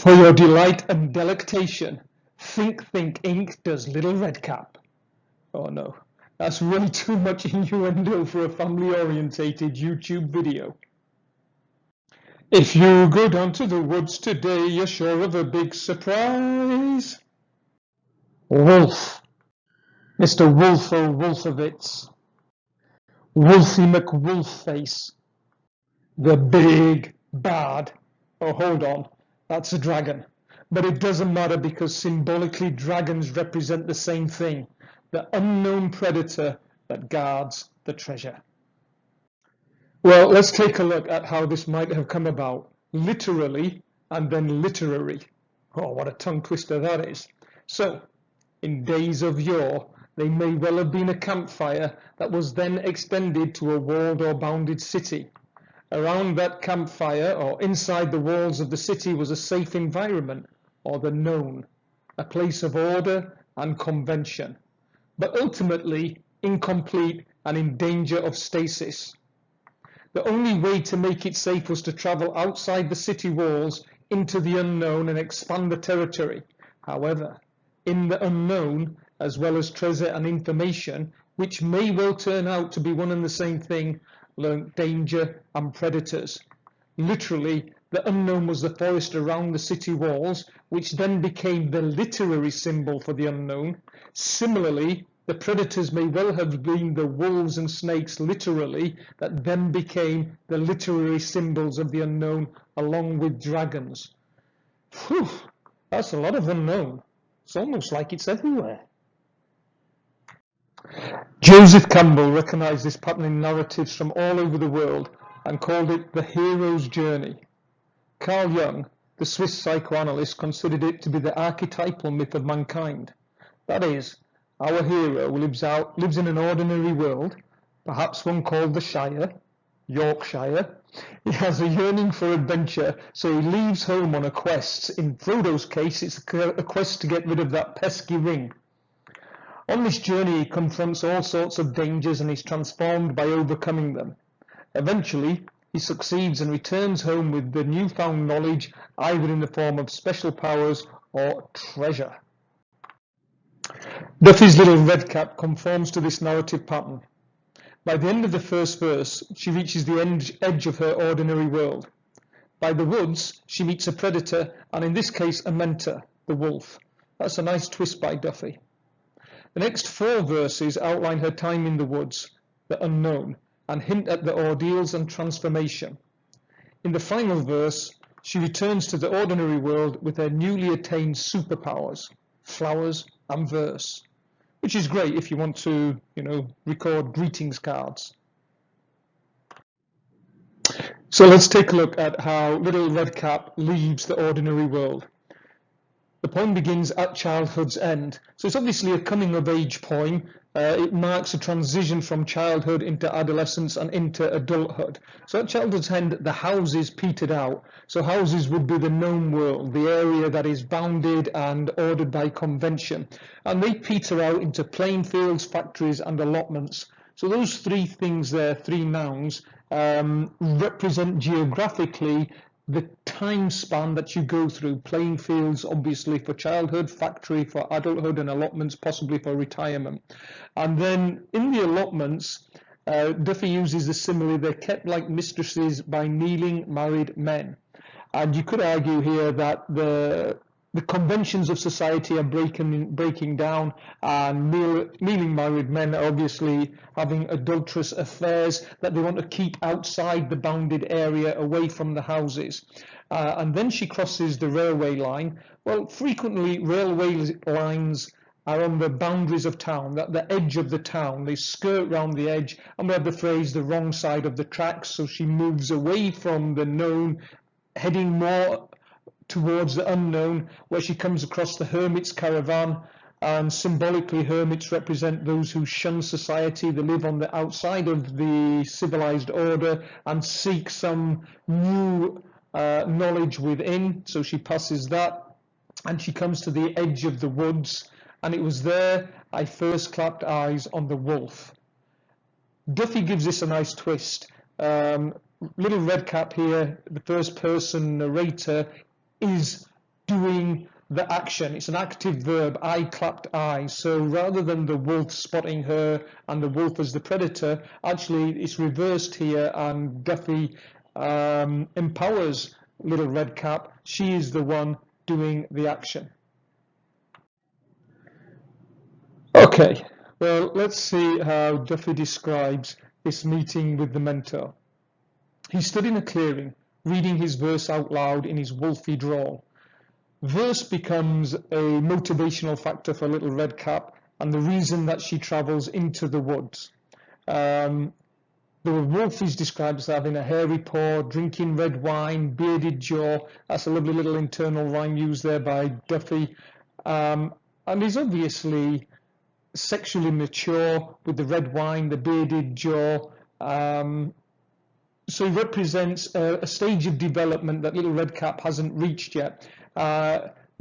For your delight and delectation, Think Inc. does Little Redcap. Oh no, that's way too much innuendo for a family-orientated YouTube video. If you go down to the woods today, you're sure of a big surprise. Wolf. Mr. Wolfo Wolfowitz. Wolfie McWolfface. The big bad. Oh, hold on, that's a dragon. But it doesn't matter because symbolically dragons represent the same thing, the unknown predator that guards the treasure. Well, let's take a look at how this might have come about, literally and then literary. Oh, what a tongue twister that is. So, in days of yore, there may well have been a campfire that was then extended to a walled or bounded city. Around that campfire or inside the walls of the city was a safe environment, or the known, a place of order and convention, but ultimately incomplete and in danger of stasis. The only way to make it safe was to travel outside the city walls into the unknown and expand the territory. However, in the unknown, as well as treasure and information, which may well turn out to be one and the same thing, lurked danger and predators. Literally, the unknown was the forest around the city walls, which then became the literary symbol for the unknown. Similarly, the predators may well have been the wolves and snakes literally, that then became the literary symbols of the unknown, along with dragons. Whew, that's a lot of unknown. It's almost like it's everywhere. Joseph Campbell recognized this pattern in narratives from all over the world and called it the hero's journey. Carl Jung, the Swiss psychoanalyst, considered it to be the archetypal myth of mankind. That is, our hero lives in an ordinary world, perhaps one called the Shire, Yorkshire. He has a yearning for adventure, so he leaves home on a quest. In Frodo's case, it's a quest to get rid of that pesky ring. On this journey, he confronts all sorts of dangers and is transformed by overcoming them. Eventually, he succeeds and returns home with the newfound knowledge, either in the form of special powers or treasure. Duffy's Little Redcap conforms to this narrative pattern. By the end of the first verse, she reaches the edge of her ordinary world. By the woods, she meets a predator, and in this case, a mentor, the wolf. That's a nice twist by Duffy. The next 4 verses outline her time in the woods, the unknown, and hint at the ordeals and transformation. In the final verse, she returns to the ordinary world with her newly attained superpowers, flowers and verse, which is great if you want to, record greetings cards. So let's take a look at how Little Redcap leaves the ordinary world. The poem begins at childhood's end. So it's obviously a coming-of-age poem. It marks a transition from childhood into adolescence and into adulthood. So at childhood's end, the houses petered out. So houses would be the known world, the area that is bounded and ordered by convention. And they peter out into plain fields, factories, and allotments. So those 3 things there, 3 nouns, represent geographically the time span that you go through. Playing fields, obviously, for childhood, factory for adulthood, and allotments possibly for retirement. And then in the allotments, Duffy uses the simile, they're kept like mistresses by kneeling married men. And you could argue here that the conventions of society are breaking down, and kneeling married men are obviously having adulterous affairs that they want to keep outside the bounded area, away from the houses. And then she crosses the railway line. Well, frequently railway lines are on the boundaries of town, at the edge of the town. They skirt round the edge, and we have the phrase the wrong side of the tracks. So she moves away from the known, heading more towards the unknown, where she comes across the hermit's caravan. And symbolically, hermits represent those who shun society. They live on the outside of the civilized order and seek some new knowledge within. So she passes that, and she comes to the edge of the woods, and it was there I first clapped eyes on the wolf. Duffy gives this a nice twist. Little Redcap here, the first person narrator, is doing the action. It's an active verb, eye clapped eye. So rather than the wolf spotting her and the wolf as the predator, actually it's reversed here, and Duffy empowers Little Redcap. She is the one doing the action. Okay, well, let's see how Duffy describes this meeting with the mentor. He stood in a clearing, reading his verse out loud in his wolfy drawl. Verse becomes a motivational factor for Little Redcap and the reason that she travels into the woods. The wolf is described as having a hairy paw, drinking red wine, bearded jaw. That's a lovely little internal rhyme used there by Duffy. And he's obviously sexually mature with the red wine, the bearded jaw. So he represents a stage of development that Little Redcap hasn't reached yet.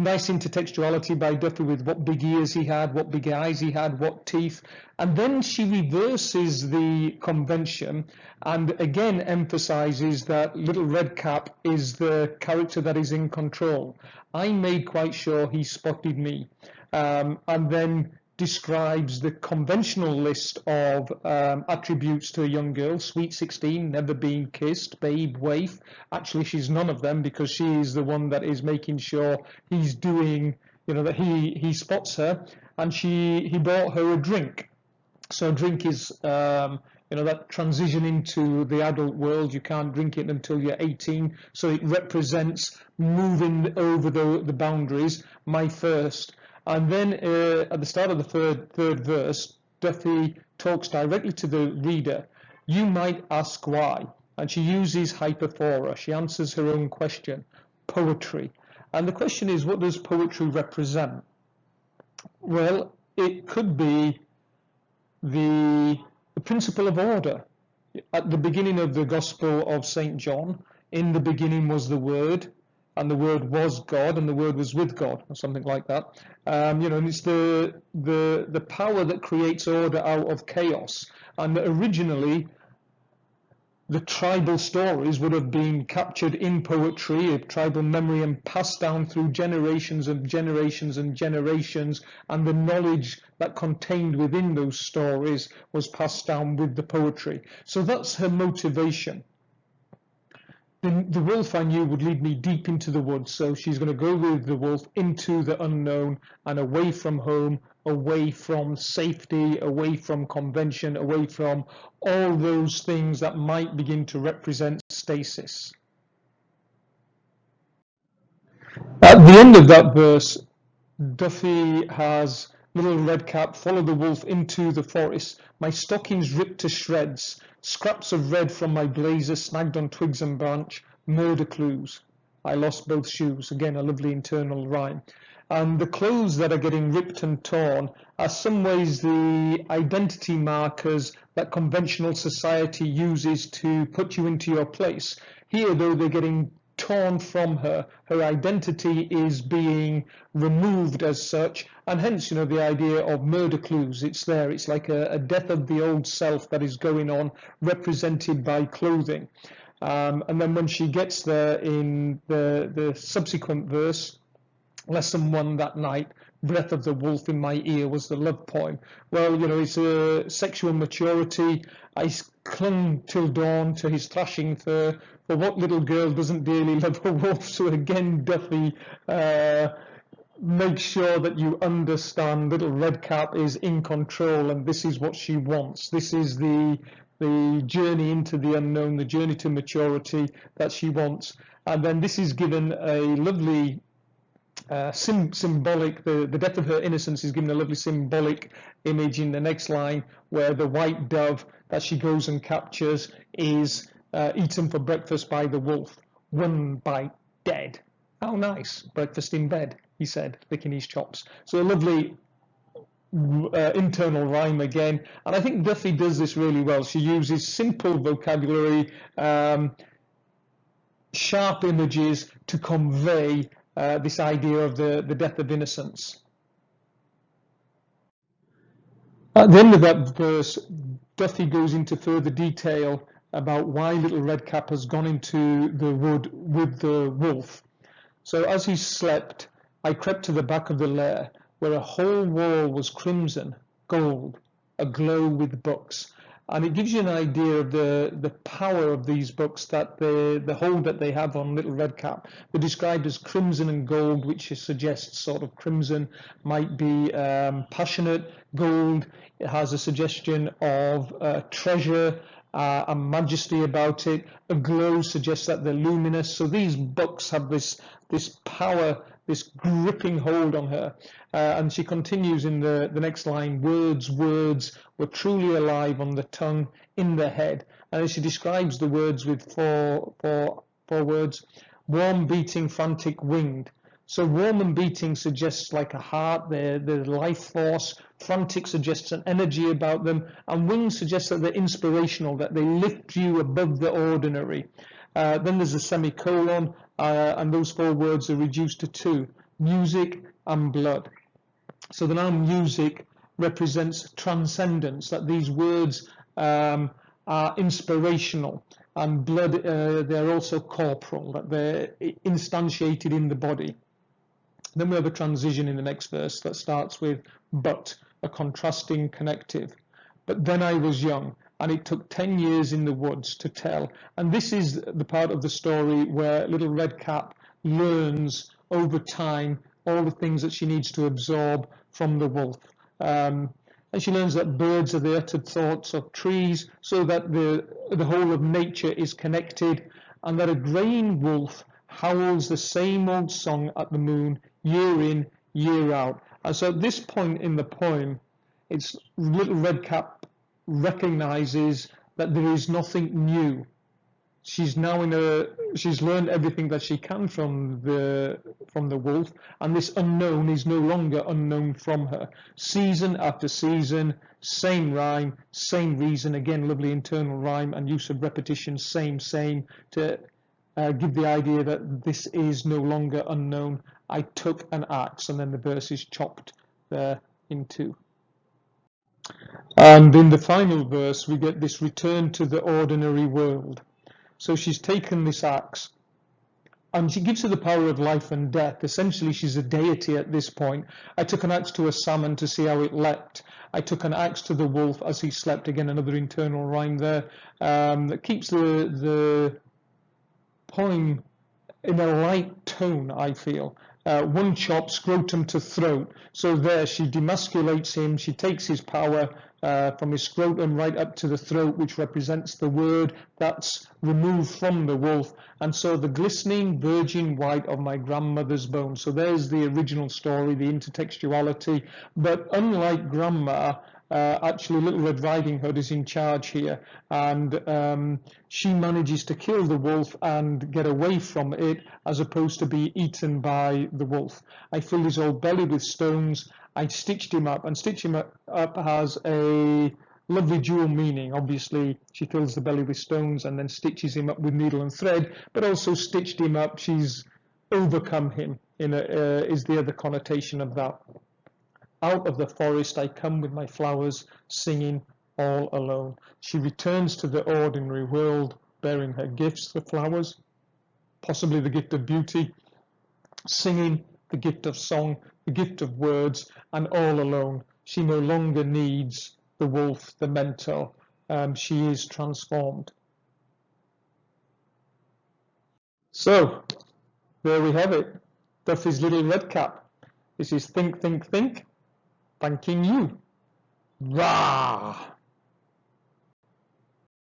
Nice intertextuality by Duffy with what big ears he had, what big eyes he had, what teeth. And then she reverses the convention and again emphasizes that Little Redcap is the character that is in control. I made quite sure he spotted me. And then describes the conventional list of attributes to a young girl: sweet 16, never been kissed, babe, waif. Actually, she's none of them, because she is the one that is making sure he's doing, that he spots her, and he bought her a drink. So a drink is that transition into the adult world. You can't drink it until you're 18, so it represents moving over the boundaries. My first. And then at the start of the third verse, Duffy talks directly to the reader. You might ask why. And she uses hyperphora. She answers her own question, poetry. And the question is, what does poetry represent? Well, it could be the principle of order. At the beginning of the Gospel of St. John, in the beginning was the Word, and the Word was God, and the Word was with God, or something like that. And it's the power that creates order out of chaos. And originally, the tribal stories would have been captured in poetry, a tribal memory, and passed down through generations and generations and generations, and the knowledge that contained within those stories was passed down with the poetry. So that's her motivation. The wolf, I knew, would lead me deep into the woods, so she's going to go with the wolf into the unknown and away from home, away from safety, away from convention, away from all those things that might begin to represent stasis. At the end of that verse, Duffy has Little Redcap follow the wolf into the forest. My stockings ripped to shreds, scraps of red from my blazer snagged on twigs and branch, murder clues. I lost both shoes. Again, a lovely internal rhyme. And the clothes that are getting ripped and torn are some ways the identity markers that conventional society uses to put you into your place. Here, though, they're getting torn from her. Her identity is being removed as such, and hence, the idea of murder clues. It's there. It's like a death of the old self that is going on, represented by clothing. And then when she gets there in the subsequent verse, lesson 1 that night, breath of the wolf in my ear was the love poem. Well, it's a sexual maturity. I clung till dawn to his thrashing fur. For what little girl doesn't dearly love a wolf? So again, Duffy makes sure that you understand Little Redcap is in control, and this is what she wants. This is the journey into the unknown, the journey to maturity that she wants. And then this is given a lovely symbolic, the death of her innocence is given a lovely symbolic image in the next line, where the white dove that she goes and captures is eaten for breakfast by the wolf. One bite, dead. How nice, breakfast in bed, he said, licking his chops. So a lovely internal rhyme again, and I think Duffy does this really well. She uses simple vocabulary, sharp images to convey this idea of the death of innocence. At the end of that verse, Duffy goes into further detail about why Little Redcap has gone into the wood with the wolf. So as he slept, I crept to the back of the lair, where a whole wall was crimson, gold, aglow with books. And it gives you an idea of the power of these books, that the hold that they have on Little Redcap. They're described as crimson and gold, which suggests sort of crimson might be passionate. Gold, it has a suggestion of treasure and majesty about it. A glow suggests that they're luminous. So these books have this power, this gripping hold on her. And she continues in the next line, words were truly alive on the tongue, in the head. And she describes the words with four words: warm, beating, frantic, winged. So warm and beating suggests like a heart, their life force. Frantic suggests an energy about them. And winged suggests that they're inspirational, that they lift you above the ordinary. Then there's a semicolon, and those four words are reduced to two: music and blood. So the noun music represents transcendence, that these words are inspirational, and blood, they're also corporal, that they're instantiated in the body. Then we have a transition in the next verse that starts with but, a contrasting connective. But then I was young, and it took 10 years in the woods to tell. And this is the part of the story where Little Redcap learns over time all the things that she needs to absorb from the wolf. And she learns that birds are the uttered thoughts of trees, so that the whole of nature is connected, and that a greying wolf howls the same old song at the moon, year in, year out. And so at this point in the poem, it's Little Redcap recognizes that there is nothing new. She's now she's learned everything that she can from the wolf, and this unknown is no longer unknown from her. Season after season, same rhyme, same reason. Again, lovely internal rhyme and use of repetition, same, to give the idea that this is no longer unknown. I took an axe, and then the verse is chopped there in two. And in the final verse, we get this return to the ordinary world. So she's taken this axe, and she gives her the power of life and death. Essentially, she's a deity at this point. I took an axe to a salmon to see how it leapt. I took an axe to the wolf as he slept. Again, another internal rhyme there that keeps the poem in a light tone, I feel. One chop, scrotum to throat. So there, she demasculates him. She takes his power from his scrotum right up to the throat, which represents the word that's removed from the wolf. And so the glistening virgin white of my grandmother's bones. So there's the original story, the intertextuality. But unlike grandma, actually Little Red Riding Hood is in charge here, and she manages to kill the wolf and get away from it, as opposed to be eaten by the wolf. I filled his old belly with stones. I stitched him up, and stitching him up has a lovely dual meaning. Obviously, she fills the belly with stones and then stitches him up with needle and thread, but also stitched him up. She's overcome him, is the other connotation of that. Out of the forest I come with my flowers, singing all alone. She returns to the ordinary world, bearing her gifts, the flowers, possibly the gift of beauty, singing, the gift of song, the gift of words, and all alone. She no longer needs the wolf, the mentor. She is transformed. So, there we have it. Duffy's Little Redcap. This is Think, Think, Think. Thanking you. Rah!